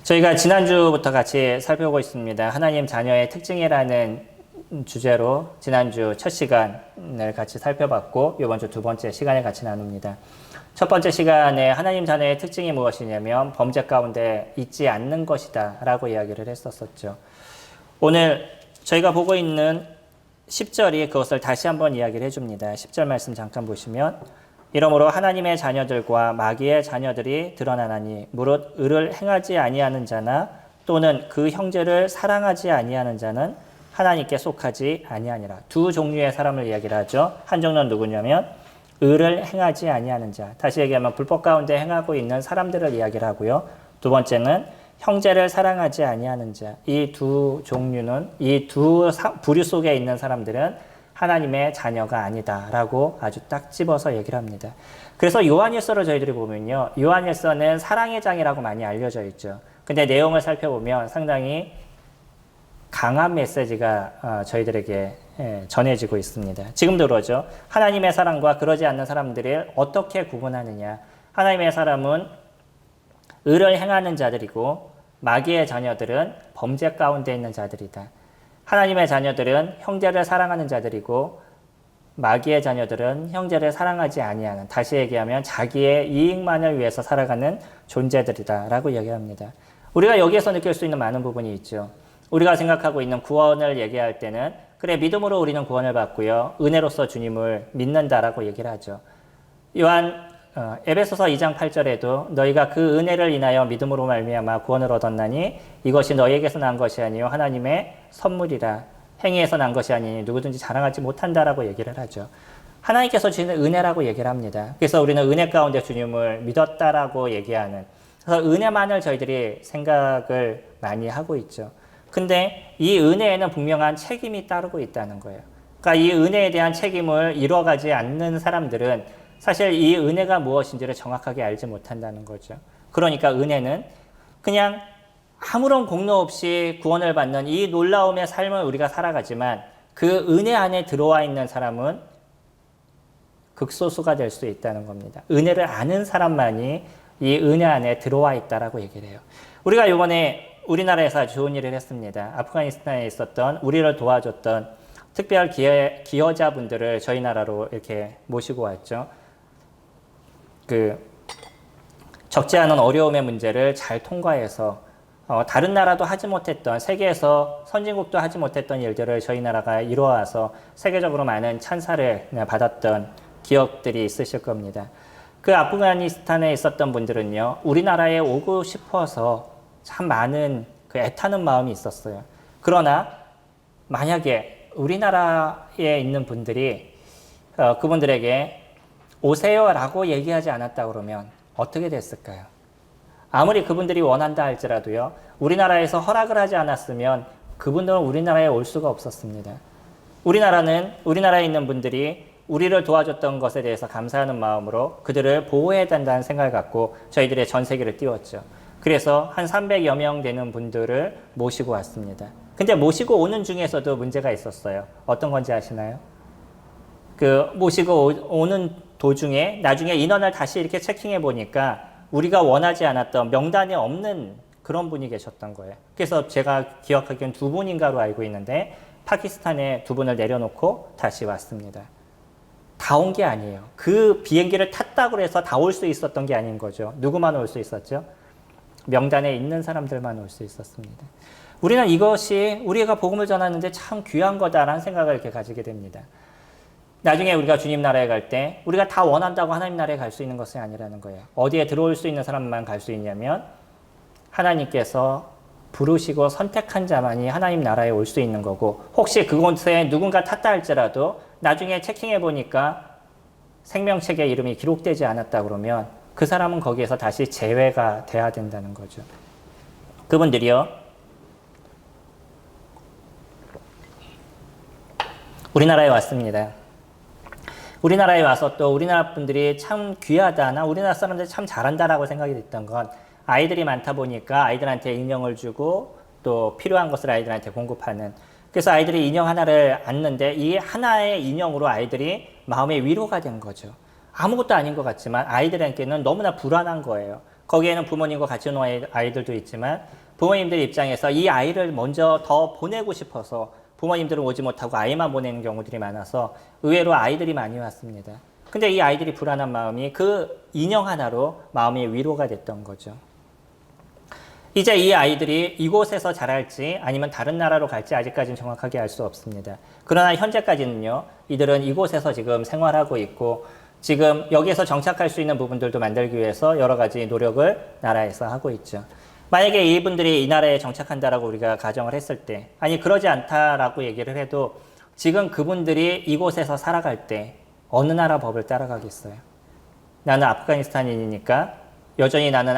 저희가 지난주부터 같이 살펴보고 있습니다. 하나님 자녀의 특징이라는 주제로 지난주 첫 시간을 같이 살펴봤고 이번 주 두 번째 시간을 같이 나눕니다. 첫 번째 시간에 하나님 자녀의 특징이 무엇이냐면 범죄 가운데 있지 않는 것이다 라고 이야기를 했었었죠. 오늘 저희가 보고 있는 10절이 그것을 다시 한번 이야기를 해줍니다. 10절 말씀 잠깐 보시면 이러므로 하나님의 자녀들과 마귀의 자녀들이 드러나나니 무릇 의를 행하지 아니하는 자나 또는 그 형제를 사랑하지 아니하는 자는 하나님께 속하지 아니하니라. 두 종류의 사람을 이야기를 하죠. 한 종류는 누구냐면 의를 행하지 아니하는 자. 다시 얘기하면 불법 가운데 행하고 있는 사람들을 이야기를 하고요. 두 번째는 형제를 사랑하지 아니하는 자. 이 두 종류는 이 두 부류 속에 있는 사람들은 하나님의 자녀가 아니다라고 아주 딱 집어서 얘기를 합니다. 그래서 요한일서를 저희들이 보면요. 요한일서는 사랑의 장이라고 많이 알려져 있죠. 근데 내용을 살펴보면 상당히 강한 메시지가 저희들에게 전해지고 있습니다. 지금도 그러죠. 하나님의 사랑과 그러지 않는 사람들을 어떻게 구분하느냐. 하나님의 사람은 의를 행하는 자들이고 마귀의 자녀들은 범죄 가운데 있는 자들이다. 하나님의 자녀들은 형제를 사랑하는 자들이고 마귀의 자녀들은 형제를 사랑하지 아니하는, 다시 얘기하면 자기의 이익만을 위해서 살아가는 존재들이다 라고 이야기합니다. 우리가 여기에서 느낄 수 있는 많은 부분이 있죠. 우리가 생각하고 있는 구원을 얘기할 때는 그래 믿음으로 우리는 구원을 받고요. 은혜로서 주님을 믿는다라고 얘기를 하죠. 에베소서 2장 8절에도 너희가 그 은혜를 인하여 믿음으로 말미암아 구원을 얻었나니 이것이 너희에게서 난 것이 아니요 하나님의 선물이라. 행위에서 난 것이 아니니 누구든지 자랑하지 못한다라고 얘기를 하죠. 하나님께서 주시는 은혜라고 얘기를 합니다. 그래서 우리는 은혜 가운데 주님을 믿었다라고 얘기하는, 그래서 은혜만을 저희들이 생각을 많이 하고 있죠. 근데 이 은혜에는 분명한 책임이 따르고 있다는 거예요. 그러니까 이 은혜에 대한 책임을 이뤄가지 않는 사람들은 사실 이 은혜가 무엇인지를 정확하게 알지 못한다는 거죠. 그러니까 은혜는 그냥 아무런 공로 없이 구원을 받는 이 놀라움의 삶을 우리가 살아가지만 그 은혜 안에 들어와 있는 사람은 극소수가 될 수 있다는 겁니다. 은혜를 아는 사람만이 이 은혜 안에 들어와 있다라고 얘기를 해요. 우리가 이번에 우리나라에서 아주 좋은 일을 했습니다. 아프가니스탄에 있었던 우리를 도와줬던 특별 기여자분들을 저희 나라로 이렇게 모시고 왔죠. 적지 않은 어려움의 문제를 잘 통과해서 다른 나라도 하지 못했던, 세계에서 선진국도 하지 못했던 일들을 저희 나라가 이루어와서 세계적으로 많은 찬사를 받았던 기억들이 있으실 겁니다. 그 아프가니스탄에 있었던 분들은요, 우리나라에 오고 싶어서 참 많은 애타는 마음이 있었어요. 그러나 만약에 우리나라에 있는 분들이 그분들에게 오세요 라고 얘기하지 않았다 그러면 어떻게 됐을까요? 아무리 그분들이 원한다 할지라도요, 우리나라에서 허락을 하지 않았으면 그분들은 우리나라에 올 수가 없었습니다. 우리나라에 있는 분들이 우리를 도와줬던 것에 대해서 감사하는 마음으로 그들을 보호해야 된다는 생각을 갖고 저희들의 전 세계를 띄웠죠. 그래서 한 300여 명 되는 분들을 모시고 왔습니다. 근데 모시고 오는 중에서도 문제가 있었어요. 어떤 건지 아시나요? 모시고 오는 도중에 나중에 인원을 다시 이렇게 체킹해 보니까 우리가 원하지 않았던 명단에 없는 그런 분이 계셨던 거예요. 그래서 제가 기억하기엔 두 분인가로 알고 있는데 파키스탄에 두 분을 내려놓고 다시 왔습니다. 다 온 게 아니에요. 그 비행기를 탔다고 해서 다 올 수 있었던 게 아닌 거죠. 누구만 올 수 있었죠? 명단에 있는 사람들만 올 수 있었습니다. 우리는 이것이 우리가 복음을 전하는데 참 귀한 거다라는 생각을 이렇게 가지게 됩니다. 나중에 우리가 주님 나라에 갈 때 우리가 다 원한다고 하나님 나라에 갈 수 있는 것이 아니라는 거예요. 어디에 들어올 수 있는 사람만 갈 수 있냐면 하나님께서 부르시고 선택한 자만이 하나님 나라에 올 수 있는 거고, 혹시 그곳에 누군가 탔다 할지라도 나중에 체킹해 보니까 생명책에 이름이 기록되지 않았다 그러면 그 사람은 거기에서 다시 제외가 돼야 된다는 거죠. 그분들이요, 우리나라에 왔습니다. 우리나라에 와서 또 우리나라 분들이 참 귀하다, 나 우리나라 사람들이 참 잘한다라고 생각이 됐던 건 아이들이 많다 보니까 아이들한테 인형을 주고 또 필요한 것을 아이들한테 공급하는, 그래서 아이들이 인형 하나를 안는데 이 하나의 인형으로 아이들이 마음의 위로가 된 거죠. 아무것도 아닌 것 같지만 아이들에게는 너무나 불안한 거예요. 거기에는 부모님과 같이 오는 아이들도 있지만 부모님들 입장에서 이 아이를 먼저 더 보내고 싶어서 부모님들은 오지 못하고 아이만 보내는 경우들이 많아서 의외로 아이들이 많이 왔습니다. 근데 이 아이들이 불안한 마음이 그 인형 하나로 마음이 위로가 됐던 거죠. 이제 이 아이들이 이곳에서 자랄지 아니면 다른 나라로 갈지 아직까지는 정확하게 알 수 없습니다. 그러나 현재까지는요, 이들은 이곳에서 지금 생활하고 있고 지금 여기에서 정착할 수 있는 부분들도 만들기 위해서 여러 가지 노력을 나라에서 하고 있죠. 만약에 이분들이 이 나라에 정착한다라고 우리가 가정을 했을 때, 아니 그러지 않다라고 얘기를 해도 지금 그분들이 이곳에서 살아갈 때 어느 나라 법을 따라가겠어요? 나는 아프가니스탄인이니까 여전히 나는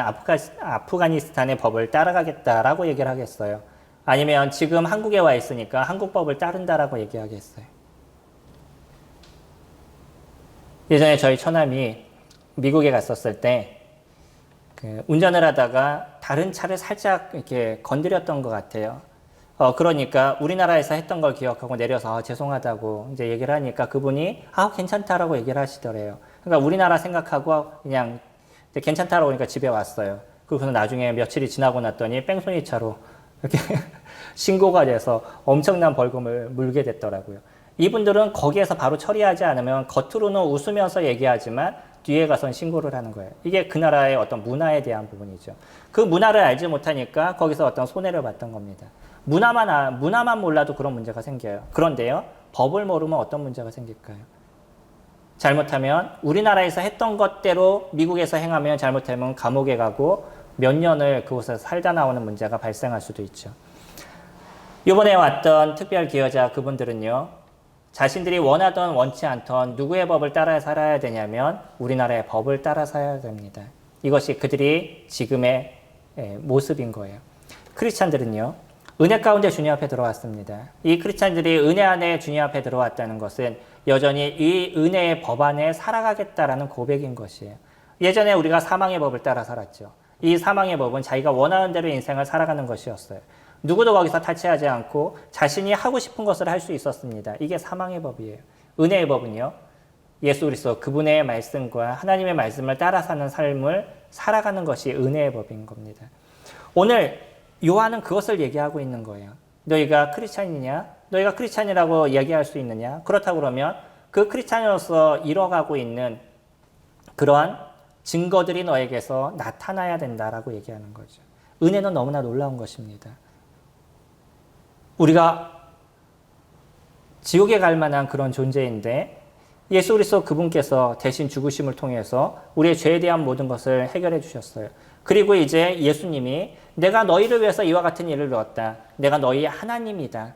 아프가니스탄의 법을 따라가겠다라고 얘기를 하겠어요? 아니면 지금 한국에 와 있으니까 한국 법을 따른다라고 얘기하겠어요? 예전에 저희 처남이 미국에 갔었을 때 운전을 하다가 다른 차를 살짝 이렇게 건드렸던 것 같아요. 그러니까 우리나라에서 했던 걸 기억하고 내려서 죄송하다고 이제 얘기를 하니까 그분이 괜찮다라고 얘기를 하시더래요. 그러니까 우리나라 생각하고 그냥 괜찮다라고 하니까 집에 왔어요. 그리고 나중에 며칠이 지나고 났더니 뺑소니 차로 이렇게 신고가 돼서 엄청난 벌금을 물게 됐더라고요. 이분들은 거기에서 바로 처리하지 않으면 겉으로는 웃으면서 얘기하지만 뒤에 가선 신고를 하는 거예요. 이게 그 나라의 어떤 문화에 대한 부분이죠. 그 문화를 알지 못하니까 거기서 어떤 손해를 봤던 겁니다. 문화만 몰라도 그런 문제가 생겨요. 그런데요, 법을 모르면 어떤 문제가 생길까요? 잘못하면 우리나라에서 했던 것대로 미국에서 행하면 잘못하면 감옥에 가고 몇 년을 그곳에서 살다 나오는 문제가 발생할 수도 있죠. 이번에 왔던 특별 기여자 그분들은요, 자신들이 원하던 원치 않던 누구의 법을 따라 살아야 되냐면 우리나라의 법을 따라 살아야 됩니다. 이것이 그들이 지금의 모습인 거예요. 크리스찬들은요, 은혜 가운데 주님 앞에 들어왔습니다. 이 크리스찬들이 은혜 안에 주님 앞에 들어왔다는 것은 여전히 이 은혜의 법 안에 살아가겠다라는 고백인 것이에요. 예전에 우리가 사망의 법을 따라 살았죠. 이 사망의 법은 자기가 원하는 대로 인생을 살아가는 것이었어요. 누구도 거기서 타치하지 않고 자신이 하고 싶은 것을 할 수 있었습니다. 이게 사망의 법이에요. 은혜의 법은요, 예수 그리스도 그분의 말씀과 하나님의 말씀을 따라 사는 삶을 살아가는 것이 은혜의 법인 겁니다. 오늘 요한은 그것을 얘기하고 있는 거예요. 너희가 크리스찬이냐? 너희가 크리스찬이라고 얘기할 수 있느냐? 그렇다고 그러면 그 크리스찬으로서 이뤄가고 있는 그러한 증거들이 너에게서 나타나야 된다라고 얘기하는 거죠. 은혜는 너무나 놀라운 것입니다. 우리가 지옥에 갈 만한 그런 존재인데 예수 그리스도 그분께서 대신 죽으심을 통해서 우리의 죄에 대한 모든 것을 해결해 주셨어요. 그리고 이제 예수님이 내가 너희를 위해서 이와 같은 일을 이루었다. 내가 너희의 하나님이다.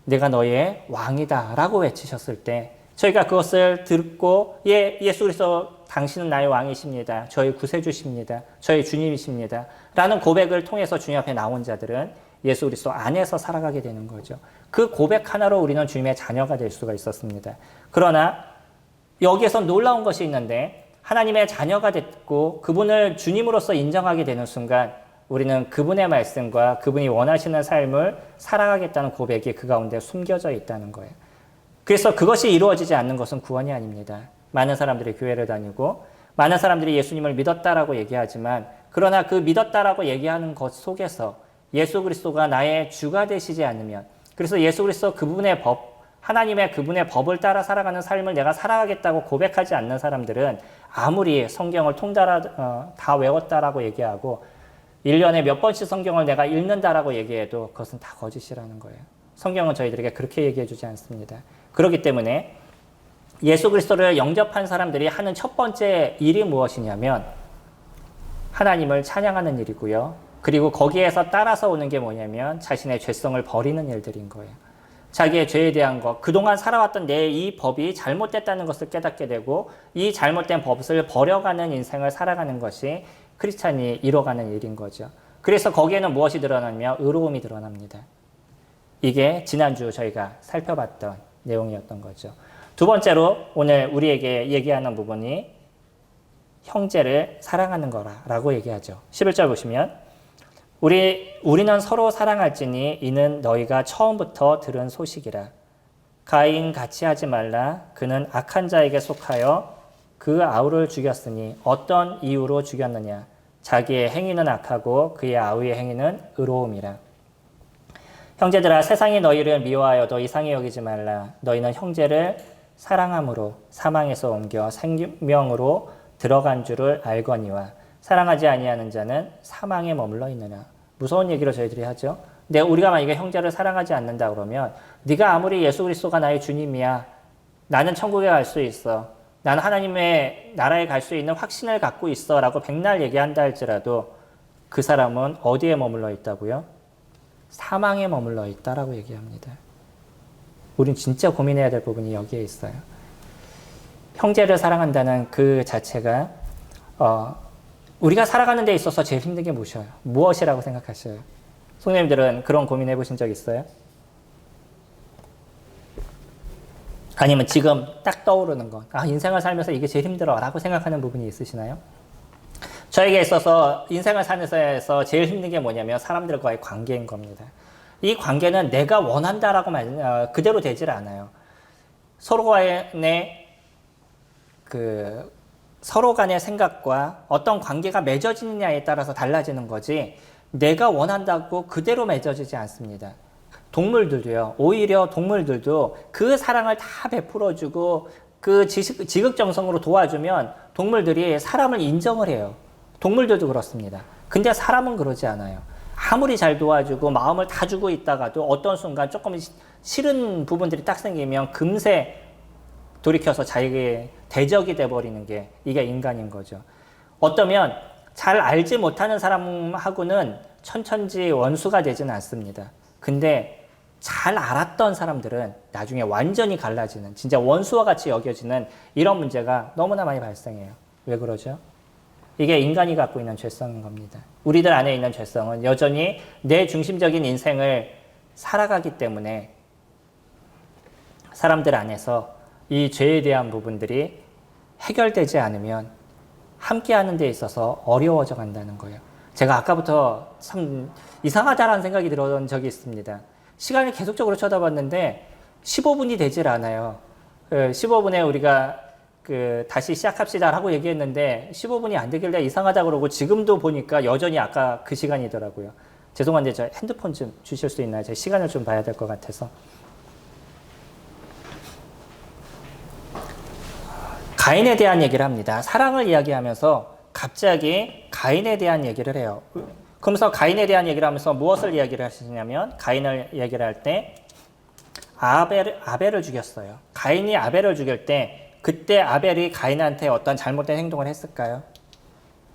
내가 너희의 왕이다. 라고 외치셨을 때 저희가 그것을 듣고 예수 그리스도 당신은 나의 왕이십니다. 저희 구세주십니다. 저희 주님이십니다. 라는 고백을 통해서 주님 앞에 나온 자들은 예수 그리스도 안에서 살아가게 되는 거죠. 그 고백 하나로 우리는 주님의 자녀가 될 수가 있었습니다. 그러나 여기에서 놀라운 것이 있는데 하나님의 자녀가 됐고 그분을 주님으로서 인정하게 되는 순간 우리는 그분의 말씀과 그분이 원하시는 삶을 살아가겠다는 고백이 그 가운데 숨겨져 있다는 거예요. 그래서 그것이 이루어지지 않는 것은 구원이 아닙니다. 많은 사람들이 교회를 다니고 많은 사람들이 예수님을 믿었다라고 얘기하지만 그러나 그 믿었다라고 얘기하는 것 속에서 예수 그리스도가 나의 주가 되시지 않으면 그래서 예수 그리스도 그분의 법, 하나님의 그분의 법을 따라 살아가는 삶을 내가 살아가겠다고 고백하지 않는 사람들은 아무리 성경을 다 외웠다라고 얘기하고 1년에 몇 번씩 성경을 내가 읽는다라고 얘기해도 그것은 다 거짓이라는 거예요. 성경은 저희들에게 그렇게 얘기해 주지 않습니다. 그렇기 때문에 예수 그리스도를 영접한 사람들이 하는 첫 번째 일이 무엇이냐면 하나님을 찬양하는 일이고요. 그리고 거기에서 따라서 오는 게 뭐냐면 자신의 죄성을 버리는 일들인 거예요. 자기의 죄에 대한 것, 그동안 살아왔던 내 이 법이 잘못됐다는 것을 깨닫게 되고 이 잘못된 법을 버려가는 인생을 살아가는 것이 크리스찬이 이뤄가는 일인 거죠. 그래서 거기에는 무엇이 드러나냐면 의로움이 드러납니다. 이게 지난주 저희가 살펴봤던 내용이었던 거죠. 두 번째로 오늘 우리에게 얘기하는 부분이 형제를 사랑하는 거라고 얘기하죠. 11절 보시면 우리는 서로 사랑할지니 이는 너희가 처음부터 들은 소식이라. 가인 같이 하지 말라. 그는 악한 자에게 속하여 그 아우를 죽였으니 어떤 이유로 죽였느냐? 자기의 행위는 악하고 그의 아우의 행위는 의로움이라. 형제들아, 세상이 너희를 미워하여도 이상히 여기지 말라. 너희는 형제를 사랑함으로 사망에서 옮겨 생명으로 들어간 줄을 알거니와 사랑하지 아니하는 자는 사망에 머물러 있느냐. 무서운 얘기를 저희들이 하죠. 근데 우리가 만약에 형제를 사랑하지 않는다 그러면 네가 아무리 예수 그리스도가 나의 주님이야, 나는 천국에 갈 수 있어, 나는 하나님의 나라에 갈 수 있는 확신을 갖고 있어 라고 백날 얘기한다 할지라도 그 사람은 어디에 머물러 있다고요? 사망에 머물러 있다라고 얘기합니다. 우린 진짜 고민해야 될 부분이 여기에 있어요. 형제를 사랑한다는 그 자체가 우리가 살아가는 데 있어서 제일 힘든 게 무엇이라고 생각하셔요? 성도님들은 그런 고민해 보신 적 있어요? 아니면 지금 딱 떠오르는 것, 인생을 살면서 이게 제일 힘들어 라고 생각하는 부분이 있으시나요? 저에게 있어서 인생을 살면서 제일 힘든 게 뭐냐면 사람들과의 관계인 겁니다. 이 관계는 내가 원한다라고 그대로 되질 않아요. 서로 간의 생각과 어떤 관계가 맺어지느냐에 따라서 달라지는 거지 내가 원한다고 그대로 맺어지지 않습니다. 동물들도요. 오히려 동물들도 그 사랑을 다 베풀어주고 그 지극정성으로 도와주면 동물들이 사람을 인정을 해요. 동물들도 그렇습니다. 근데 사람은 그러지 않아요. 아무리 잘 도와주고 마음을 다 주고 있다가도 어떤 순간 조금 싫은 부분들이 딱 생기면 금세 돌이켜서 자기의 대적이 돼버리는 게 이게 인간인 거죠. 어쩌면 잘 알지 못하는 사람하고는 천천지 원수가 되지는 않습니다. 근데 잘 알았던 사람들은 나중에 완전히 갈라지는, 진짜 원수와 같이 여겨지는 이런 문제가 너무나 많이 발생해요. 왜 그러죠? 이게 인간이 갖고 있는 죄성인 겁니다. 우리들 안에 있는 죄성은 여전히 내 중심적인 인생을 살아가기 때문에 사람들 안에서 이 죄에 대한 부분들이 해결되지 않으면 함께하는 데 있어서 어려워져 간다는 거예요. 제가 아까부터 참 이상하다라는 생각이 들었던 적이 있습니다. 시간을 계속적으로 쳐다봤는데 15분이 되질 않아요. 15분에 우리가 다시 시작합시다 라고 얘기했는데 15분이 안 되길래 이상하다 그러고 지금도 보니까 여전히 아까 그 시간이더라고요. 죄송한데 저 핸드폰 좀 주실 수 있나요? 제 시간을 좀 봐야 될 것 같아서. 가인에 대한 얘기를 합니다. 사랑을 이야기하면서 갑자기 가인에 대한 얘기를 해요. 그러면서 가인에 대한 얘기를 하면서 무엇을 이야기를 하시냐면 가인을 얘기를 할 때 아벨을 죽였어요. 가인이 아벨을 죽일 때 그때 아벨이 가인한테 어떤 잘못된 행동을 했을까요?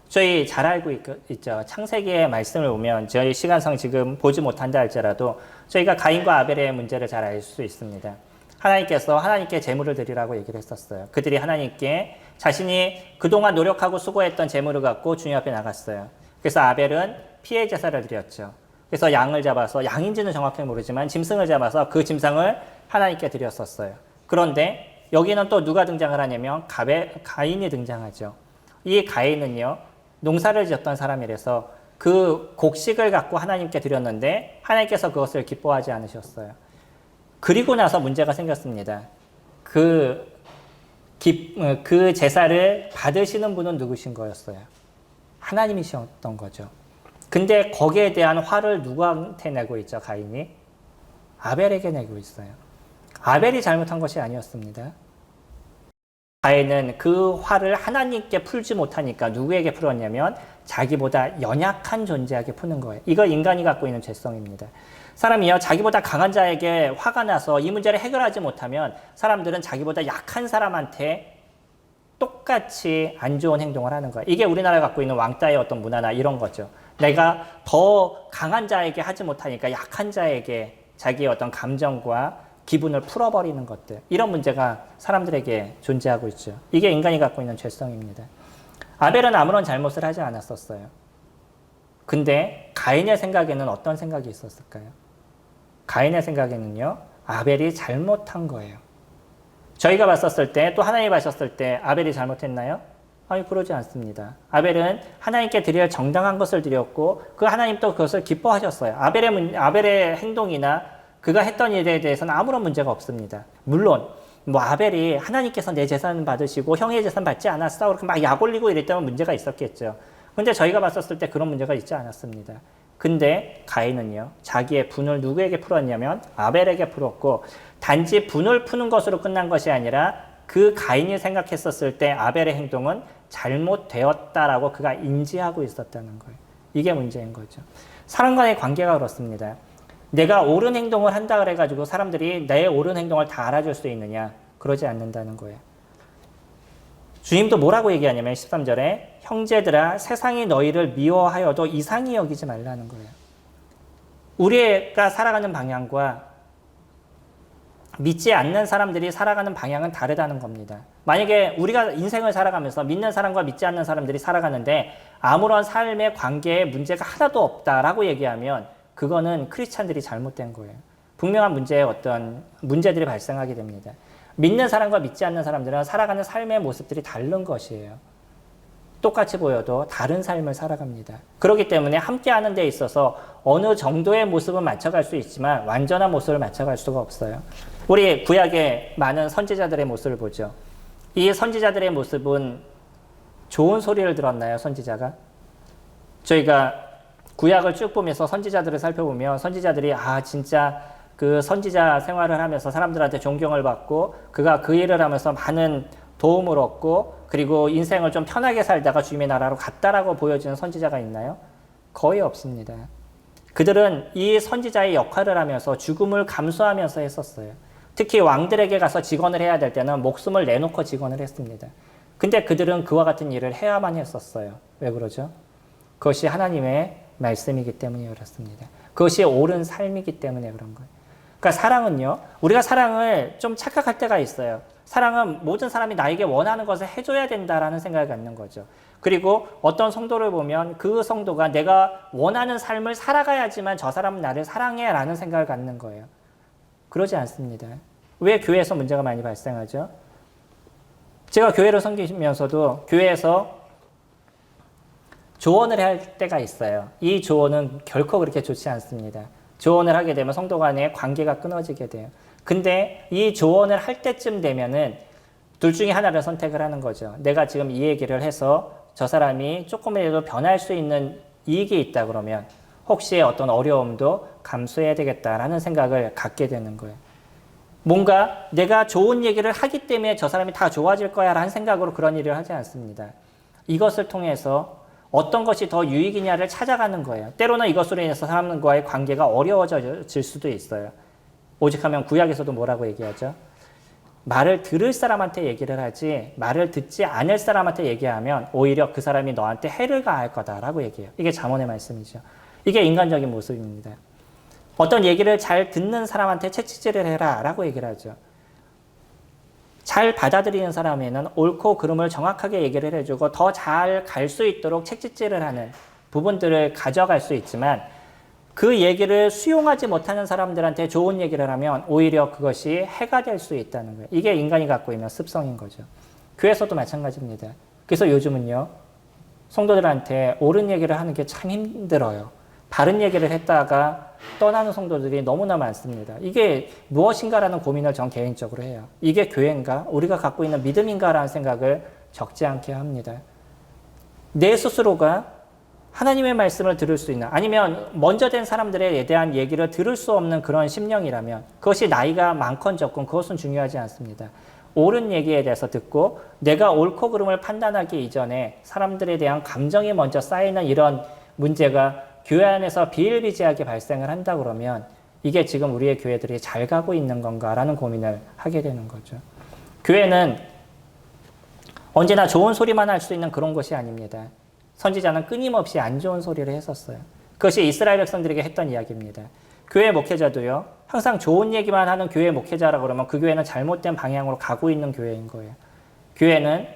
저희 잘 알고 있죠. 창세기의 말씀을 보면 저희 시간상 지금 보지 못한다 할지라도 저희가 가인과 아벨의 문제를 잘 알 수 있습니다. 하나님께서 하나님께 제물을 드리라고 얘기를 했었어요. 그들이 하나님께 자신이 그동안 노력하고 수고했던 제물을 갖고 주님 앞에 나갔어요. 그래서 아벨은 피해 제사를 드렸죠. 그래서 양을 잡아서, 양인지는 정확히 모르지만 짐승을 잡아서 그 짐승을 하나님께 드렸었어요. 그런데 여기는 또 누가 등장을 하냐면 가인이 등장하죠. 이 가인은요, 농사를 지었던 사람이라서 그 곡식을 갖고 하나님께 드렸는데 하나님께서 그것을 기뻐하지 않으셨어요. 그리고 나서 문제가 생겼습니다. 그 제사를 받으시는 분은 누구신 거였어요? 하나님이셨던 거죠. 근데 거기에 대한 화를 누구한테 내고 있죠, 가인이? 아벨에게 내고 있어요. 아벨이 잘못한 것이 아니었습니다. 가인은 그 화를 하나님께 풀지 못하니까 누구에게 풀었냐면 자기보다 연약한 존재에게 푸는 거예요. 이거 인간이 갖고 있는 죄성입니다. 사람이요, 자기보다 강한 자에게 화가 나서 이 문제를 해결하지 못하면 사람들은 자기보다 약한 사람한테 똑같이 안 좋은 행동을 하는 거예요. 이게 우리나라가 갖고 있는 왕따의 어떤 문화나 이런 거죠. 내가 더 강한 자에게 하지 못하니까 약한 자에게 자기의 어떤 감정과 기분을 풀어버리는 것들. 이런 문제가 사람들에게 존재하고 있죠. 이게 인간이 갖고 있는 죄성입니다. 아벨은 아무런 잘못을 하지 않았었어요. 근데 가인의 생각에는 어떤 생각이 있었을까요? 가인의 생각에는요, 아벨이 잘못한 거예요. 저희가 봤었을 때, 또 하나님이 봤었을 때 아벨이 잘못했나요? 아니, 그러지 않습니다. 아벨은 하나님께 드릴 정당한 것을 드렸고 그 하나님도 그것을 기뻐하셨어요. 아벨의 행동이나 그가 했던 일에 대해서는 아무런 문제가 없습니다. 물론 뭐 아벨이 하나님께서 내 재산 받으시고 형의 재산 받지 않았어? 그렇게 막 약 올리고 이랬다면 문제가 있었겠죠. 근데 저희가 봤었을 때 그런 문제가 있지 않았습니다. 근데 가인은요, 자기의 분을 누구에게 풀었냐면 아벨에게 풀었고, 단지 분을 푸는 것으로 끝난 것이 아니라 그 가인이 생각했었을 때 아벨의 행동은 잘못되었다라고 그가 인지하고 있었다는 거예요. 이게 문제인 거죠. 사람 간의 관계가 그렇습니다. 내가 옳은 행동을 한다 그래가지고 사람들이 내 옳은 행동을 다 알아줄 수 있느냐? 그러지 않는다는 거예요. 주님도 뭐라고 얘기하냐면 13절에 형제들아 세상이 너희를 미워하여도 이상히 여기지 말라는 거예요. 우리가 살아가는 방향과 믿지 않는 사람들이 살아가는 방향은 다르다는 겁니다. 만약에 우리가 인생을 살아가면서 믿는 사람과 믿지 않는 사람들이 살아가는데 아무런 삶의 관계에 문제가 하나도 없다라고 얘기하면 그거는 크리스찬들이 잘못된 거예요. 분명한 문제에 어떤 문제들이 발생하게 됩니다. 믿는 사람과 믿지 않는 사람들은 살아가는 삶의 모습들이 다른 것이에요. 똑같이 보여도 다른 삶을 살아갑니다. 그렇기 때문에 함께하는 데 있어서 어느 정도의 모습은 맞춰갈 수 있지만 완전한 모습을 맞춰갈 수가 없어요. 우리 구약의 많은 선지자들의 모습을 보죠. 이 선지자들의 모습은 좋은 소리를 들었나요, 선지자가? 저희가 구약을 쭉 보면서 선지자들을 살펴보면 선지자들이 진짜 그 선지자 생활을 하면서 사람들한테 존경을 받고 그가 그 일을 하면서 많은 도움을 얻고 그리고 인생을 좀 편하게 살다가 주님의 나라로 갔다라고 보여지는 선지자가 있나요? 거의 없습니다. 그들은 이 선지자의 역할을 하면서 죽음을 감수하면서 했었어요. 특히 왕들에게 가서 직언을 해야 될 때는 목숨을 내놓고 직언을 했습니다. 근데 그들은 그와 같은 일을 해야만 했었어요. 왜 그러죠? 그것이 하나님의 말씀이기 때문에 그렇습니다. 그것이 옳은 삶이기 때문에 그런 거예요. 그러니까 사랑은요, 우리가 사랑을 좀 착각할 때가 있어요. 사랑은 모든 사람이 나에게 원하는 것을 해줘야 된다라는 생각을 갖는 거죠. 그리고 어떤 성도를 보면 그 성도가 내가 원하는 삶을 살아가야지만 저 사람은 나를 사랑해 라는 생각을 갖는 거예요. 그러지 않습니다. 왜 교회에서 문제가 많이 발생하죠? 제가 교회를 섬기면서도 교회에서 조언을 할 때가 있어요. 이 조언은 결코 그렇게 좋지 않습니다. 조언을 하게 되면 성도 간의 관계가 끊어지게 돼요. 근데 이 조언을 할 때쯤 되면은 둘 중에 하나를 선택을 하는 거죠. 내가 지금 이 얘기를 해서 저 사람이 조금이라도 변할 수 있는 이익이 있다 그러면 혹시 어떤 어려움도 감수해야 되겠다라는 생각을 갖게 되는 거예요. 뭔가 내가 좋은 얘기를 하기 때문에 저 사람이 다 좋아질 거야 라는 생각으로 그런 일을 하지 않습니다. 이것을 통해서 어떤 것이 더 유익이냐를 찾아가는 거예요. 때로는 이것으로 인해서 사람과의 관계가 어려워질 수도 있어요. 오직하면 구약에서도 뭐라고 얘기하죠? 말을 들을 사람한테 얘기를 하지 말을 듣지 않을 사람한테 얘기하면 오히려 그 사람이 너한테 해를 가할 거다라고 얘기해요. 이게 잠언의 말씀이죠. 이게 인간적인 모습입니다. 어떤 얘기를 잘 듣는 사람한테 채찍질을 해라 라고 얘기를 하죠. 잘 받아들이는 사람에는 옳고 그름을 정확하게 얘기를 해주고 더 잘 갈 수 있도록 채찍질을 하는 부분들을 가져갈 수 있지만 그 얘기를 수용하지 못하는 사람들한테 좋은 얘기를 하면 오히려 그것이 해가 될 수 있다는 거예요. 이게 인간이 갖고 있는 습성인 거죠. 교회에서도 마찬가지입니다. 그래서 요즘은요, 성도들한테 옳은 얘기를 하는 게 참 힘들어요. 바른 얘기를 했다가 떠나는 성도들이 너무나 많습니다. 이게 무엇인가라는 고민을 전 개인적으로 해요. 이게 교회인가? 우리가 갖고 있는 믿음인가라는 생각을 적지 않게 합니다. 내 스스로가 하나님의 말씀을 들을 수 있는, 아니면 먼저 된 사람들에 대한 얘기를 들을 수 없는 그런 심령이라면 그것이 나이가 많건 적건 그것은 중요하지 않습니다. 옳은 얘기에 대해서 듣고 내가 옳고 그름을 판단하기 이전에 사람들에 대한 감정이 먼저 쌓이는 이런 문제가 교회 안에서 비일비재하게 발생을 한다 그러면 이게 지금 우리의 교회들이 잘 가고 있는 건가라는 고민을 하게 되는 거죠. 교회는 언제나 좋은 소리만 할 수 있는 그런 곳이 아닙니다. 선지자는 끊임없이 안 좋은 소리를 했었어요. 그것이 이스라엘 백성들에게 했던 이야기입니다. 교회 목회자도요, 항상 좋은 얘기만 하는 교회 목회자라고 그러면 그 교회는 잘못된 방향으로 가고 있는 교회인 거예요. 교회는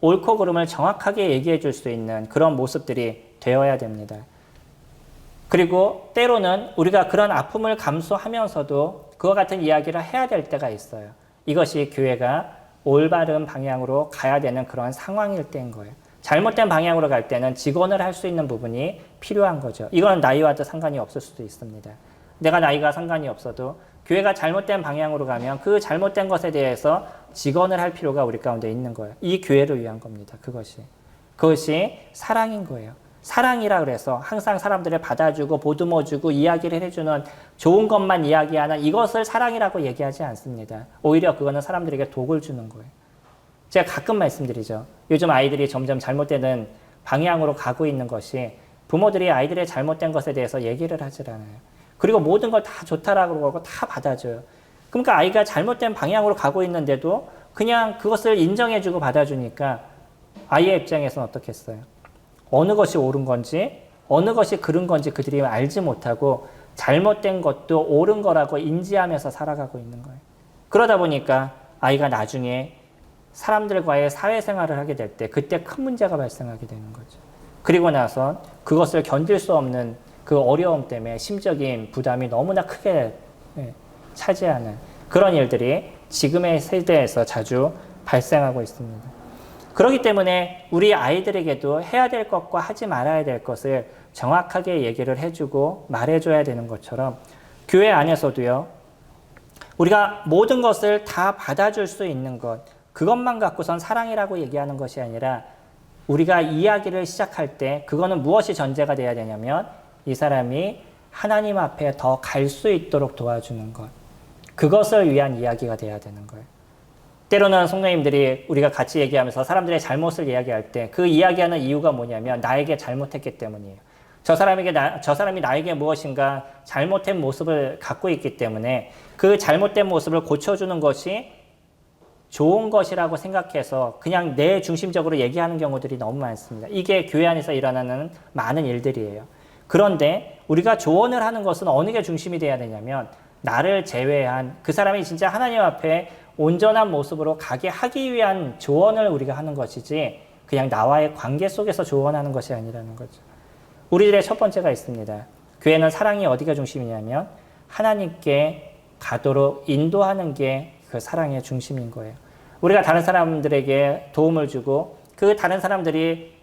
옳고 그름을 정확하게 얘기해 줄 수 있는 그런 모습들이 되어야 됩니다. 그리고 때로는 우리가 그런 아픔을 감수하면서도 그와 같은 이야기를 해야 될 때가 있어요. 이것이 교회가 올바른 방향으로 가야 되는 그런 상황일 때인 거예요. 잘못된 방향으로 갈 때는 직언을 할 수 있는 부분이 필요한 거죠. 이건 나이와도 상관이 없을 수도 있습니다. 내가 나이가 상관이 없어도 교회가 잘못된 방향으로 가면 그 잘못된 것에 대해서 직언을 할 필요가 우리 가운데 있는 거예요. 이 교회를 위한 겁니다. 그것이 사랑인 거예요. 사랑이라 그래서 항상 사람들을 받아주고 보듬어주고 이야기를 해주는 좋은 것만 이야기하는 이것을 사랑이라고 얘기하지 않습니다. 오히려 그거는 사람들에게 독을 주는 거예요. 제가 가끔 말씀드리죠. 요즘 아이들이 점점 잘못되는 방향으로 가고 있는 것이 부모들이 아이들의 잘못된 것에 대해서 얘기를 하질 않아요. 그리고 모든 걸 다 좋다라고 그러고 다 받아줘요. 그러니까 아이가 잘못된 방향으로 가고 있는데도 그냥 그것을 인정해주고 받아주니까 아이의 입장에서는 어떻겠어요? 어느 것이 옳은 건지 어느 것이 그른 건지 그들이 알지 못하고 잘못된 것도 옳은 거라고 인지하면서 살아가고 있는 거예요. 그러다 보니까 아이가 나중에 사람들과의 사회생활을 하게 될 때 그때 큰 문제가 발생하게 되는 거죠. 그리고 나서 그것을 견딜 수 없는 그 어려움 때문에 심적인 부담이 너무나 크게 차지하는 그런 일들이 지금의 세대에서 자주 발생하고 있습니다. 그렇기 때문에 우리 아이들에게도 해야 될 것과 하지 말아야 될 것을 정확하게 얘기를 해주고 말해줘야 되는 것처럼 교회 안에서도요. 우리가 모든 것을 다 받아줄 수 있는 것, 그것만 갖고선 사랑이라고 얘기하는 것이 아니라 우리가 이야기를 시작할 때 그거는 무엇이 전제가 돼야 되냐면 이 사람이 하나님 앞에 더 갈 수 있도록 도와주는 것. 그것을 위한 이야기가 돼야 되는 거예요. 때로는 성도님들이 우리가 같이 얘기하면서 사람들의 잘못을 이야기할 때 그 이야기하는 이유가 뭐냐면 나에게 잘못했기 때문이에요. 저 사람이 나에게 무엇인가 잘못된 모습을 갖고 있기 때문에 그 잘못된 모습을 고쳐주는 것이 좋은 것이라고 생각해서 그냥 내 중심적으로 얘기하는 경우들이 너무 많습니다. 이게 교회 안에서 일어나는 많은 일들이에요. 그런데 우리가 조언을 하는 것은 어느 게 중심이 돼야 되냐면 나를 제외한 그 사람이 진짜 하나님 앞에 온전한 모습으로 가게 하기 위한 조언을 우리가 하는 것이지 그냥 나와의 관계 속에서 조언하는 것이 아니라는 거죠. 우리들의 첫 번째가 있습니다. 교회는 사랑이 어디가 중심이냐면 하나님께 가도록 인도하는 게 그 사랑의 중심인 거예요. 우리가 다른 사람들에게 도움을 주고 그 다른 사람들이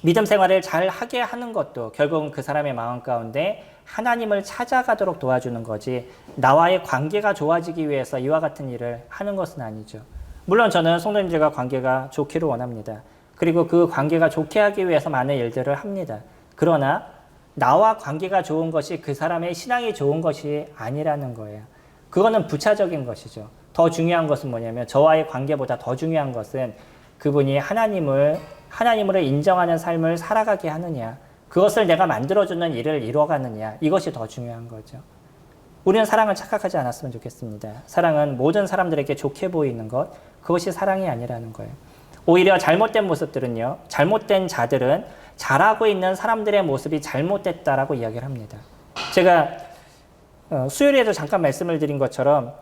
믿음 생활을 잘 하게 하는 것도 결국은 그 사람의 마음 가운데 하나님을 찾아가도록 도와주는 거지 나와의 관계가 좋아지기 위해서 이와 같은 일을 하는 것은 아니죠. 물론 저는 성도님들과 관계가 좋기를 원합니다. 그리고 그 관계가 좋게 하기 위해서 많은 일들을 합니다. 그러나 나와 관계가 좋은 것이 그 사람의 신앙이 좋은 것이 아니라는 거예요. 그거는 부차적인 것이죠. 더 중요한 것은 뭐냐면 저와의 관계보다 더 중요한 것은 그분이 하나님으로 인정하는 삶을 살아가게 하느냐, 그것을 내가 만들어주는 일을 이뤄가느냐, 이것이 더 중요한 거죠. 우리는 사랑을 착각하지 않았으면 좋겠습니다. 사랑은 모든 사람들에게 좋게 보이는 것, 그것이 사랑이 아니라는 거예요. 오히려 잘못된 모습들은요, 잘못된 자들은 잘하고 있는 사람들의 모습이 잘못됐다라고 이야기를 합니다. 제가 수요일에도 잠깐 말씀을 드린 것처럼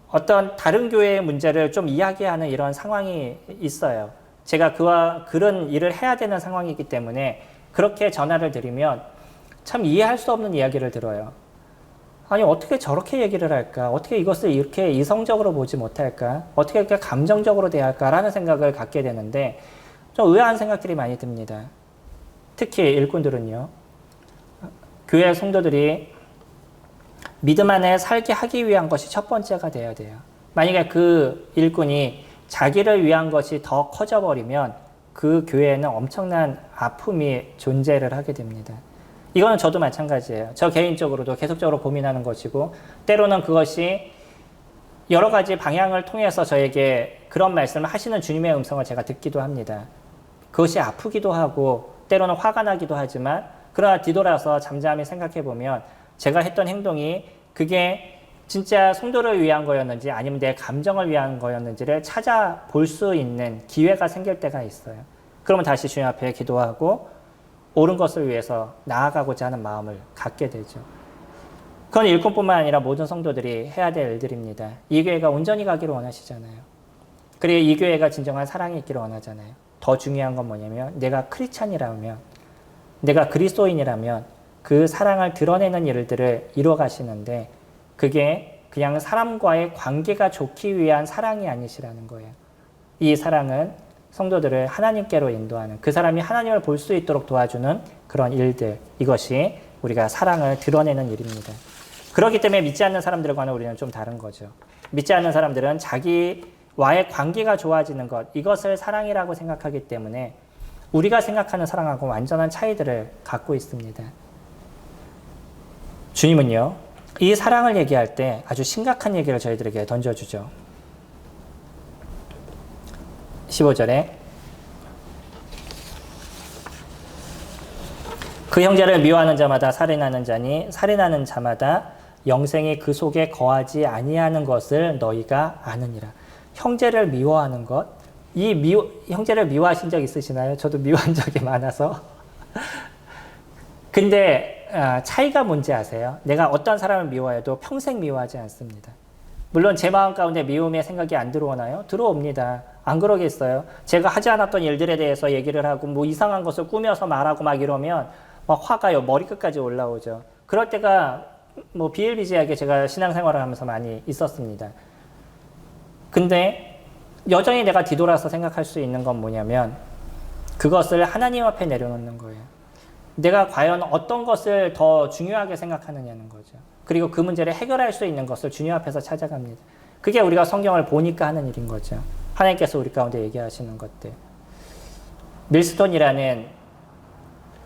어떤 다른 교회의 문제를 좀 이야기하는 이런 상황이 있어요. 제가 그런 일을 해야 되는 상황이기 때문에 그렇게 전화를 드리면 참 이해할 수 없는 이야기를 들어요. 아니 어떻게 저렇게 얘기를 할까? 어떻게 이것을 이렇게 이성적으로 보지 못할까? 어떻게 이렇게 감정적으로 대할까라는 생각을 갖게 되는데 좀 의아한 생각들이 많이 듭니다. 특히 일꾼들은요. 교회 성도들이 믿음 안에 살게 하기 위한 것이 첫 번째가 돼야 돼요. 만약에 그 일꾼이 자기를 위한 것이 더 커져버리면 그 교회에는 엄청난 아픔이 존재를 하게 됩니다. 이거는 저도 마찬가지예요. 저 개인적으로도 계속적으로 고민하는 것이고 때로는 그것이 여러 가지 방향을 통해서 저에게 그런 말씀을 하시는 주님의 음성을 제가 듣기도 합니다. 그것이 아프기도 하고 때로는 화가 나기도 하지만 그러나 뒤돌아서 잠잠히 생각해 보면 제가 했던 행동이 그게 진짜 성도를 위한 거였는지 아니면 내 감정을 위한 거였는지를 찾아볼 수 있는 기회가 생길 때가 있어요. 그러면 다시 주님 앞에 기도하고 옳은 것을 위해서 나아가고자 하는 마음을 갖게 되죠. 그건 일꾼뿐만 아니라 모든 성도들이 해야 될 일들입니다. 이 교회가 온전히 가기를 원하시잖아요. 그리고 이 교회가 진정한 사랑이 있기를 원하잖아요. 더 중요한 건 뭐냐면 내가 크리스찬이라면 내가 그리스도인이라면 그 사랑을 드러내는 일들을 이뤄가시는데 그게 그냥 사람과의 관계가 좋기 위한 사랑이 아니시라는 거예요. 이 사랑은 성도들을 하나님께로 인도하는 그 사람이 하나님을 볼 수 있도록 도와주는 그런 일들, 이것이 우리가 사랑을 드러내는 일입니다. 그렇기 때문에 믿지 않는 사람들과는 우리는 좀 다른 거죠. 믿지 않는 사람들은 자기와의 관계가 좋아지는 것, 이것을 사랑이라고 생각하기 때문에 우리가 생각하는 사랑하고 완전한 차이들을 갖고 있습니다. 주님은요, 이 사랑을 얘기할 때 아주 심각한 얘기를 저희들에게 던져주죠. 15절에 그 형제를 미워하는 자마다 살인하는 자니 살인하는 자마다 영생이 그 속에 거하지 아니하는 것을 너희가 아느니라. 형제를 미워하는 것, 형제를 미워하신 적 있으시나요? 저도 미워한 적이 많아서. 근데 차이가 뭔지 아세요? 내가 어떤 사람을 미워해도 평생 미워하지 않습니다. 물론 제 마음 가운데 미움의 생각이 안 들어오나요? 들어옵니다. 안 그러겠어요? 제가 하지 않았던 일들에 대해서 얘기를 하고 뭐 이상한 것을 꾸며서 말하고 막 이러면 막 화가 머리끝까지 올라오죠. 그럴 때가 뭐 비일비재하게 제가 신앙생활을 하면서 많이 있었습니다. 근데 여전히 내가 뒤돌아서 생각할 수 있는 건 뭐냐면 그것을 하나님 앞에 내려놓는 거예요. 내가 과연 어떤 것을 더 중요하게 생각하느냐는 거죠. 그리고 그 문제를 해결할 수 있는 것을 주님 앞에서 찾아갑니다. 그게 우리가 성경을 보니까 하는 일인 거죠. 하나님께서 우리 가운데 얘기하시는 것들. 밀스톤이라는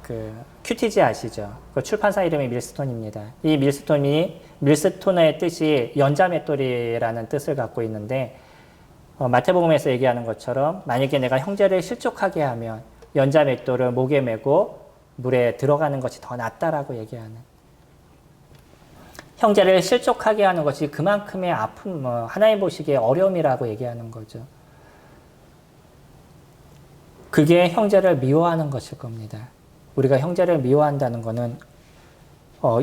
그 큐티지 아시죠? 그 출판사 이름이 밀스톤입니다. 이 밀스톤의 뜻이 연자맷돌이라는 뜻을 갖고 있는데 마태복음에서 얘기하는 것처럼 만약에 내가 형제를 실족하게 하면 연자맷돌을 목에 메고 물에 들어가는 것이 더 낫다라고 얘기하는, 형제를 실족하게 하는 것이 그만큼의 아픔, 하나님 보시기에 어려움이라고 얘기하는 거죠. 그게 형제를 미워하는 것일 겁니다. 우리가 형제를 미워한다는 것은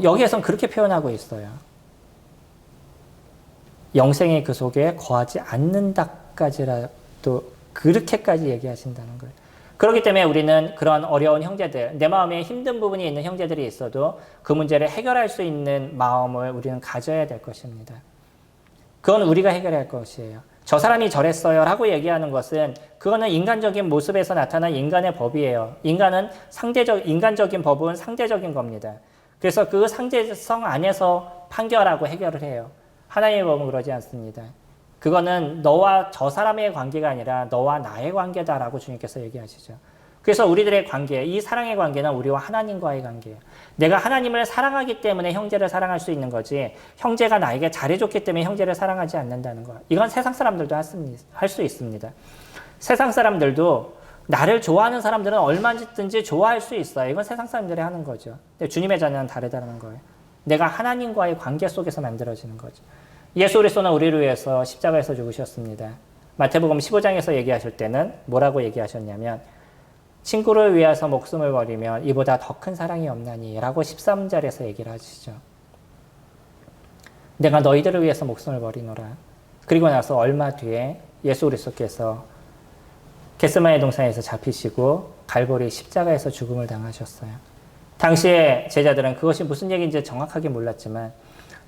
여기에선 그렇게 표현하고 있어요. 영생이 그 속에 거하지 않는다까지라도 그렇게까지 얘기하신다는 거예요. 그렇기 때문에 우리는 그런 어려운 형제들, 내 마음에 힘든 부분이 있는 형제들이 있어도 그 문제를 해결할 수 있는 마음을 우리는 가져야 될 것입니다. 그건 우리가 해결해야 할 것이에요. 저 사람이 저랬어요 라고 얘기하는 것은 그거는 인간적인 모습에서 나타난 인간의 법이에요. 인간적인 법은 상대적인 겁니다. 그래서 그 상대성 안에서 판결하고 해결을 해요. 하나님의 법은 그러지 않습니다. 그거는 너와 저 사람의 관계가 아니라 너와 나의 관계다라고 주님께서 얘기하시죠. 그래서 우리들의 관계, 이 사랑의 관계는 우리와 하나님과의 관계예요. 내가 하나님을 사랑하기 때문에 형제를 사랑할 수 있는 거지, 형제가 나에게 잘해줬기 때문에 형제를 사랑하지 않는다는 거예요. 이건 세상 사람들도 할 수 있습니다. 세상 사람들도 나를 좋아하는 사람들은 얼마든지 좋아할 수 있어요. 이건 세상 사람들이 하는 거죠. 근데 주님의 자녀는 다르다는 거예요. 내가 하나님과의 관계 속에서 만들어지는 거죠. 예수 그리스도는 우리를 위해서 십자가에서 죽으셨습니다. 마태복음 15장에서 얘기하실 때는 뭐라고 얘기하셨냐면 친구를 위해서 목숨을 버리면 이보다 더 큰 사랑이 없나니 라고 13절에서 얘기를 하시죠. 내가 너희들을 위해서 목숨을 버리노라. 그리고 나서 얼마 뒤에 예수 그리스도께서 겟세마네 동산에서 잡히시고 갈보리 십자가에서 죽음을 당하셨어요. 당시에 제자들은 그것이 무슨 얘기인지 정확하게 몰랐지만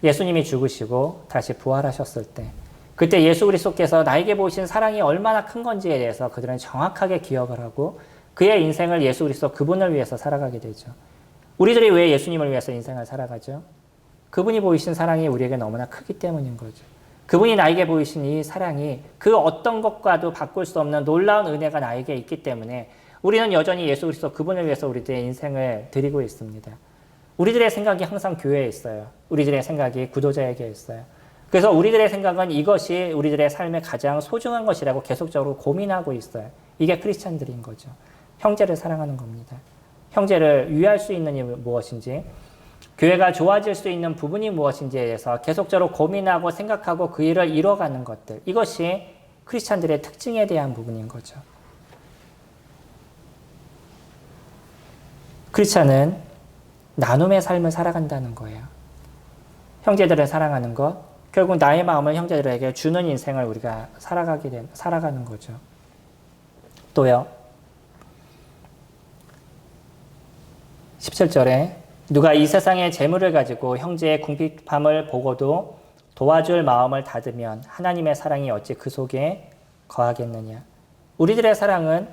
예수님이 죽으시고 다시 부활하셨을 때 그때 예수 그리스도께서 나에게 보이신 사랑이 얼마나 큰 건지에 대해서 그들은 정확하게 기억을 하고 그의 인생을 예수 그리스도 그분을 위해서 살아가게 되죠. 우리들이 왜 예수님을 위해서 인생을 살아가죠? 그분이 보이신 사랑이 우리에게 너무나 크기 때문인 거죠. 그분이 나에게 보이신 이 사랑이 그 어떤 것과도 바꿀 수 없는 놀라운 은혜가 나에게 있기 때문에 우리는 여전히 예수 그리스도 그분을 위해서 우리들의 인생을 드리고 있습니다. 우리들의 생각이 항상 교회에 있어요. 우리들의 생각이 구도자에게 있어요. 그래서 우리들의 생각은 이것이 우리들의 삶의 가장 소중한 것이라고 계속적으로 고민하고 있어요. 이게 크리스찬들인 거죠. 형제를 사랑하는 겁니다. 형제를 위할 수 있는 일이 무엇인지, 교회가 좋아질 수 있는 부분이 무엇인지에 대해서 계속적으로 고민하고 생각하고 그 일을 이뤄가는 것들. 이것이 크리스찬들의 특징에 대한 부분인 거죠. 크리스찬은 나눔의 삶을 살아간다는 거예요. 형제들을 사랑하는 것, 결국 나의 마음을 형제들에게 주는 인생을 우리가 살아가는 거죠. 또요. 17절에 누가 이 세상의 재물을 가지고 형제의 궁핍함을 보고도 도와줄 마음을 닫으면 하나님의 사랑이 어찌 그 속에 거하겠느냐. 우리들의 사랑은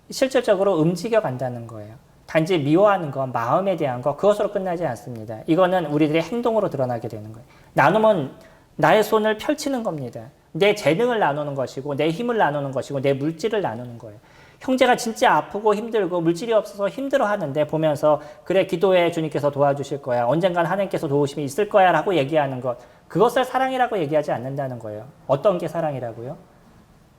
실질적으로 움직여 간다는 거예요. 단지 미워하는 것, 마음에 대한 것, 그것으로 끝나지 않습니다. 이거는 우리들의 행동으로 드러나게 되는 거예요. 나눔은 나의 손을 펼치는 겁니다. 내 재능을 나누는 것이고, 내 힘을 나누는 것이고, 내 물질을 나누는 거예요. 형제가 진짜 아프고 힘들고 물질이 없어서 힘들어 하는데 보면서 그래 기도해 주님께서 도와주실 거야. 언젠간 하나님께서 도우심이 있을 거야 라고 얘기하는 것. 그것을 사랑이라고 얘기하지 않는다는 거예요. 어떤 게 사랑이라고요?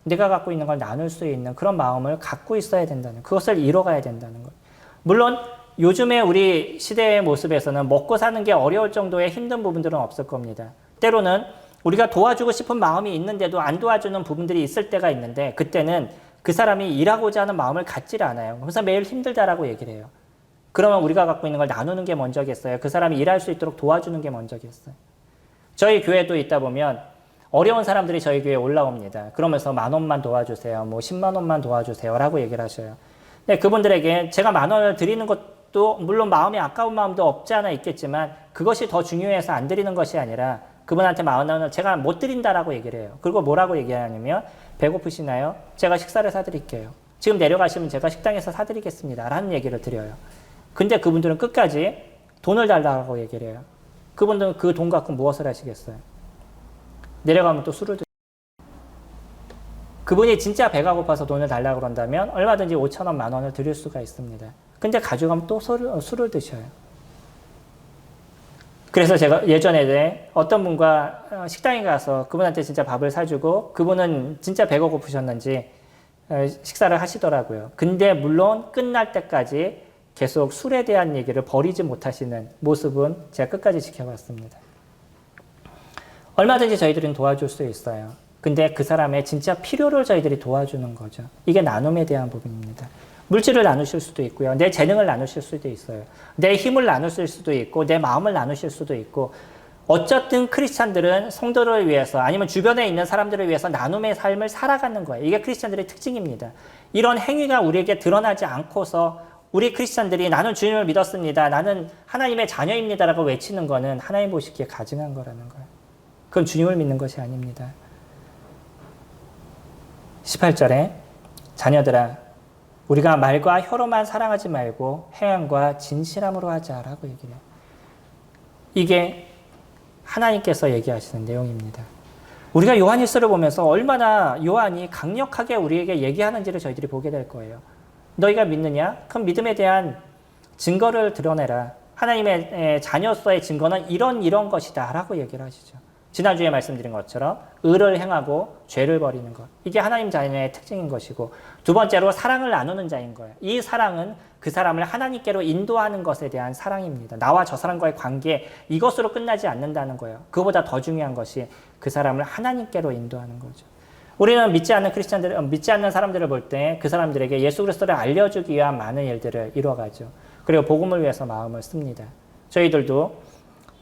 내가 갖고 있는 걸 나눌 수 있는 그런 마음을 갖고 있어야 된다는, 그것을 이뤄가야 된다는 거예요. 물론 요즘에 우리 시대의 모습에서는 먹고 사는 게 어려울 정도의 힘든 부분들은 없을 겁니다. 때로는 우리가 도와주고 싶은 마음이 있는데도 안 도와주는 부분들이 있을 때가 있는데 그때는 그 사람이 일하고자 하는 마음을 갖지를 않아요. 그래서 매일 힘들다라고 얘기를 해요. 그러면 우리가 갖고 있는 걸 나누는 게 먼저겠어요? 그 사람이 일할 수 있도록 도와주는 게 먼저겠어요? 저희 교회도 있다 보면 어려운 사람들이 저희 교회에 올라옵니다. 그러면서 10,000원만 도와주세요. 뭐 10만 원만 도와주세요. 라고 얘기를 하셔요. 근데 그분들에게 제가 10,000원을 드리는 것도 물론 마음이 아까운 마음도 없지 않아 있겠지만 그것이 더 중요해서 안 드리는 것이 아니라 그분한테 10,000원을 제가 못 드린다라고 얘기를 해요. 그리고 뭐라고 얘기하냐면 배고프시나요? 제가 식사를 사드릴게요. 지금 내려가시면 제가 식당에서 사드리겠습니다. 라는 얘기를 드려요. 근데 그분들은 끝까지 돈을 달라고 얘기를 해요. 그분들은 그 돈 갖고 무엇을 하시겠어요? 내려가면 또 술을 드세요. 그분이 진짜 배가 고파서 돈을 달라고 그런다면 얼마든지 5,000원, 10,000원을 드릴 수가 있습니다. 근데 가져가면 또 술을 드셔요. 그래서 제가 예전에 어떤 분과 식당에 가서 그분한테 진짜 밥을 사주고 그분은 진짜 배가 고프셨는지 식사를 하시더라고요. 근데 물론 끝날 때까지 계속 술에 대한 얘기를 버리지 못하시는 모습은 제가 끝까지 지켜봤습니다. 얼마든지 저희들은 도와줄 수 있어요. 근데 그 사람의 진짜 필요를 저희들이 도와주는 거죠. 이게 나눔에 대한 부분입니다. 물질을 나누실 수도 있고요. 내 재능을 나누실 수도 있어요. 내 힘을 나누실 수도 있고 내 마음을 나누실 수도 있고 어쨌든 크리스찬들은 성도를 위해서 아니면 주변에 있는 사람들을 위해서 나눔의 삶을 살아가는 거예요. 이게 크리스찬들의 특징입니다. 이런 행위가 우리에게 드러나지 않고서 우리 크리스찬들이 나는 주님을 믿었습니다. 나는 하나님의 자녀입니다. 라고 외치는 거는 하나님 보시기에 가증한 거라는 거예요. 그건 주님을 믿는 것이 아닙니다. 18절에 자녀들아 우리가 말과 혀로만 사랑하지 말고 행함과 진실함으로 하자라고 얘기를 해요. 이게 하나님께서 얘기하시는 내용입니다. 우리가 요한일서를 보면서 얼마나 요한이 강력하게 우리에게 얘기하는지를 저희들이 보게 될 거예요. 너희가 믿느냐? 그럼 믿음에 대한 증거를 드러내라. 하나님의 자녀로서의 증거는 이런 것이다 라고 얘기를 하시죠. 지난주에 말씀드린 것처럼 의를 행하고 죄를 버리는 것. 이게 하나님 자녀의 특징인 것이고 두 번째로 사랑을 나누는 자인 거예요. 이 사랑은 그 사람을 하나님께로 인도하는 것에 대한 사랑입니다. 나와 저 사람과의 관계 이것으로 끝나지 않는다는 거예요. 그보다 더 중요한 것이 그 사람을 하나님께로 인도하는 거죠. 우리는 믿지 않는 사람들을 볼 때 그 사람들에게 예수 그리스도를 알려주기 위한 많은 일들을 이뤄가죠. 그리고 복음을 위해서 마음을 씁니다. 저희들도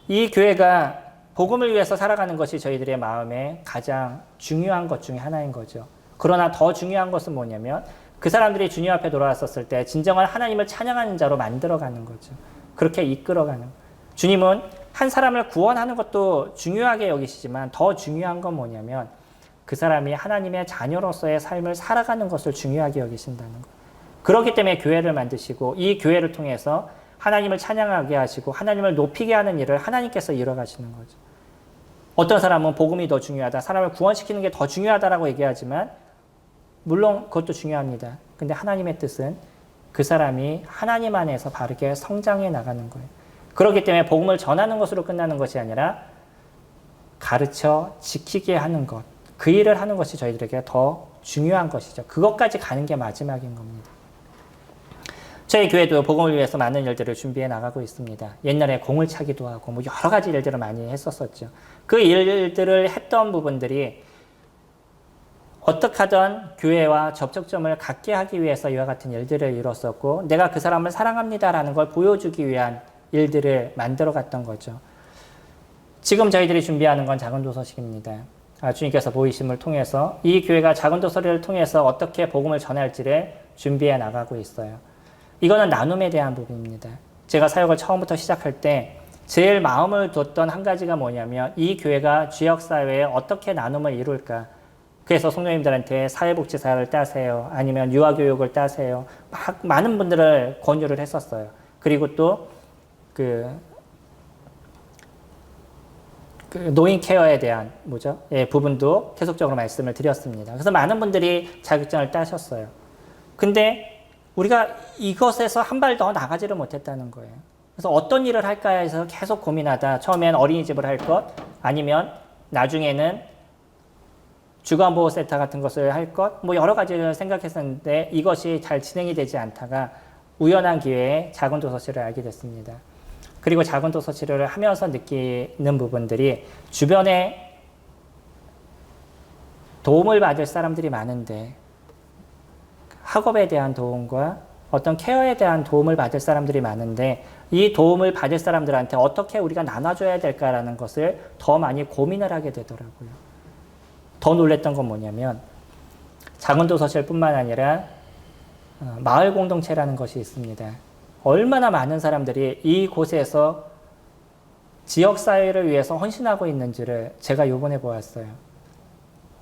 이 교회가 복음을 위해서 살아가는 것이 저희들의 마음에 가장 중요한 것 중에 하나인 거죠. 그러나 더 중요한 것은 뭐냐면 그 사람들이 주님 앞에 돌아왔었을 때 진정한 하나님을 찬양하는 자로 만들어가는 거죠. 그렇게 이끌어가는. 주님은 한 사람을 구원하는 것도 중요하게 여기시지만 더 중요한 건 뭐냐면 그 사람이 하나님의 자녀로서의 삶을 살아가는 것을 중요하게 여기신다는 거예요. 그렇기 때문에 교회를 만드시고 이 교회를 통해서 하나님을 찬양하게 하시고 하나님을 높이게 하는 일을 하나님께서 이뤄가시는 거죠. 어떤 사람은 복음이 더 중요하다, 사람을 구원시키는 게 더 중요하다라고 얘기하지만 물론 그것도 중요합니다. 근데 하나님의 뜻은 그 사람이 하나님 안에서 바르게 성장해 나가는 거예요. 그렇기 때문에 복음을 전하는 것으로 끝나는 것이 아니라 가르쳐 지키게 하는 것, 그 일을 하는 것이 저희들에게 더 중요한 것이죠. 그것까지 가는 게 마지막인 겁니다. 저희 교회도 복음을 위해서 많은 일들을 준비해 나가고 있습니다. 옛날에 공을 차기도 하고 뭐 여러 가지 일들을 많이 했었었죠. 그 일들을 했던 부분들이 어떻게 하든 교회와 접촉점을 갖게 하기 위해서 이와 같은 일들을 이뤘었고 내가 그 사람을 사랑합니다라는 걸 보여주기 위한 일들을 만들어 갔던 거죠. 지금 저희들이 준비하는 건 작은 도서식입니다. 주님께서 보이심을 통해서 이 교회가 작은 도서를 통해서 어떻게 복음을 전할지를 준비해 나가고 있어요. 이거는 나눔에 대한 부분입니다. 제가 사역을 처음부터 시작할 때 제일 마음을 뒀던 한 가지가 뭐냐면 이 교회가 지역사회에 어떻게 나눔을 이룰까. 그래서 성도님들한테 사회복지사를 따세요. 아니면 유아교육을 따세요. 막 많은 분들을 권유를 했었어요. 그리고 또 그 노인 케어에 대한 부분도 계속적으로 말씀을 드렸습니다. 그래서 많은 분들이 자격증을 따셨어요. 근데 우리가 이것에서 한 발 더 나가지를 못했다는 거예요. 그래서 어떤 일을 할까 해서 계속 고민하다 처음엔 어린이집을 할 것, 아니면 나중에는 주간보호센터 같은 것을 할 것, 여러 가지를 생각했었는데 이것이 잘 진행이 되지 않다가 우연한 기회에 작은 도서실을 알게 됐습니다. 그리고 작은 도서실을 하면서 느끼는 부분들이 주변에 도움을 받을 사람들이 많은데 학업에 대한 도움과 어떤 케어에 대한 도움을 받을 사람들이 많은데 이 도움을 받을 사람들한테 어떻게 우리가 나눠줘야 될까라는 것을 더 많이 고민을 하게 되더라고요. 더 놀랬던 건 뭐냐면 작은 도서실뿐만 아니라 마을 공동체라는 것이 있습니다. 얼마나 많은 사람들이 이곳에서 지역사회를 위해서 헌신하고 있는지를 제가 요번에 보았어요.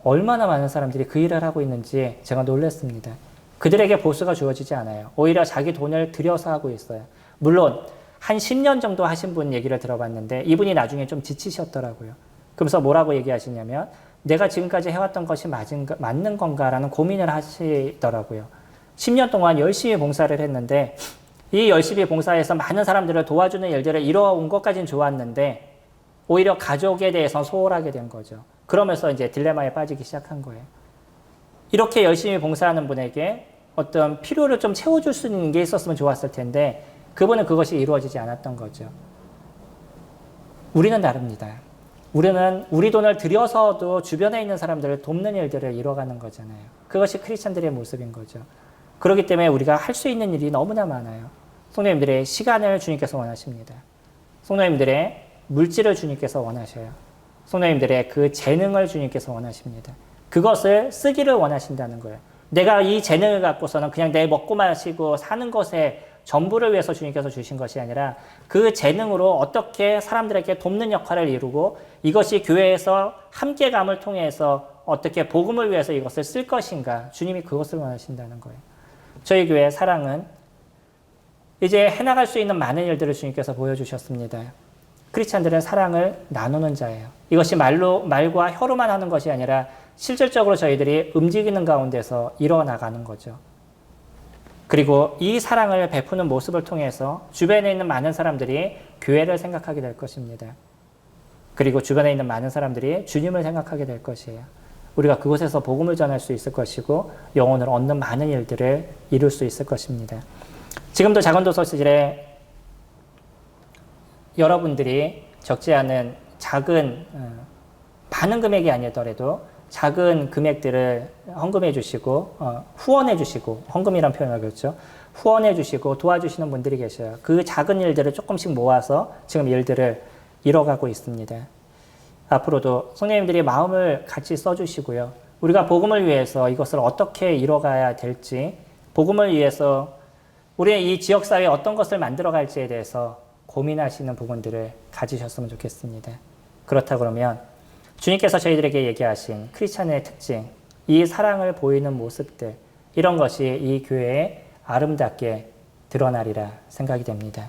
얼마나 많은 사람들이 그 일을 하고 있는지 제가 놀랐습니다. 그들에게 보수가 주어지지 않아요. 오히려 자기 돈을 들여서 하고 있어요. 물론 한 10년 정도 하신 분 얘기를 들어봤는데 이분이 나중에 좀 지치셨더라고요. 그러면서 뭐라고 얘기하시냐면 내가 지금까지 해왔던 것이 맞는 건가라는 고민을 하시더라고요. 10년 동안 열심히 봉사를 했는데 이 열심히 봉사해서 많은 사람들을 도와주는 일들을 이뤄온 것까지는 좋았는데 오히려 가족에 대해서 소홀하게 된 거죠. 그러면서 이제 딜레마에 빠지기 시작한 거예요. 이렇게 열심히 봉사하는 분에게 어떤 필요를 좀 채워줄 수 있는 게 있었으면 좋았을 텐데 그분은 그것이 이루어지지 않았던 거죠. 우리는 다릅니다. 우리는 우리 돈을 들여서도 주변에 있는 사람들을 돕는 일들을 이뤄가는 거잖아요. 그것이 크리스찬들의 모습인 거죠. 그렇기 때문에 우리가 할 수 있는 일이 너무나 많아요. 성도님들의 시간을 주님께서 원하십니다. 성도님들의 물질을 주님께서 원하셔요. 성도님들의 그 재능을 주님께서 원하십니다. 그것을 쓰기를 원하신다는 거예요. 내가 이 재능을 갖고서는 그냥 내 먹고 마시고 사는 것에 전부를 위해서 주님께서 주신 것이 아니라 그 재능으로 어떻게 사람들에게 돕는 역할을 이루고 이것이 교회에서 함께감을 통해서 어떻게 복음을 위해서 이것을 쓸 것인가, 주님이 그것을 원하신다는 거예요. 저희 교회 사랑은 이제 해나갈 수 있는 많은 일들을 주님께서 보여주셨습니다. 크리스찬들은 사랑을 나누는 자예요. 이것이 말과 혀로만 하는 것이 아니라 실질적으로 저희들이 움직이는 가운데서 일어나가는 거죠. 그리고 이 사랑을 베푸는 모습을 통해서 주변에 있는 많은 사람들이 교회를 생각하게 될 것입니다. 그리고 주변에 있는 많은 사람들이 주님을 생각하게 될 것이에요. 우리가 그곳에서 복음을 전할 수 있을 것이고 영혼을 얻는 많은 일들을 이룰 수 있을 것입니다. 지금도 작은 도서실에 여러분들이 적지 않은 작은 많은 금액이 아니더라도 작은 금액들을 헌금해 주시고 후원해 주시고, 헌금이란 표현을 그렇죠. 후원해 주시고 도와주시는 분들이 계셔요. 그 작은 일들을 조금씩 모아서 지금 일들을 이뤄가고 있습니다. 앞으로도 성도님들이 마음을 같이 써주시고요. 우리가 복음을 위해서 이것을 어떻게 이뤄가야 될지, 복음을 위해서 우리의 이 지역사회에 어떤 것을 만들어갈지에 대해서 고민하시는 부분들을 가지셨으면 좋겠습니다. 그렇다 그러면 주님께서 저희들에게 얘기하신 크리스찬의 특징, 이 사랑을 보이는 모습들, 이런 것이 이 교회에 아름답게 드러나리라 생각이 됩니다.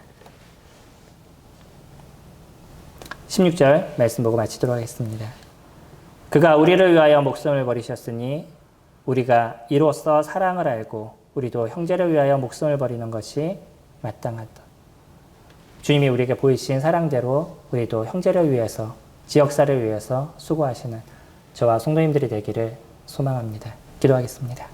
16절 말씀 보고 마치도록 하겠습니다. 그가 우리를 위하여 목숨을 버리셨으니 우리가 이로써 사랑을 알고 우리도 형제를 위하여 목숨을 버리는 것이 마땅하다. 주님이 우리에게 보이신 사랑대로 우리도 형제를 위해서, 지역사를 위해서 수고하시는 저와 성도님들이 되기를 소망합니다. 기도하겠습니다.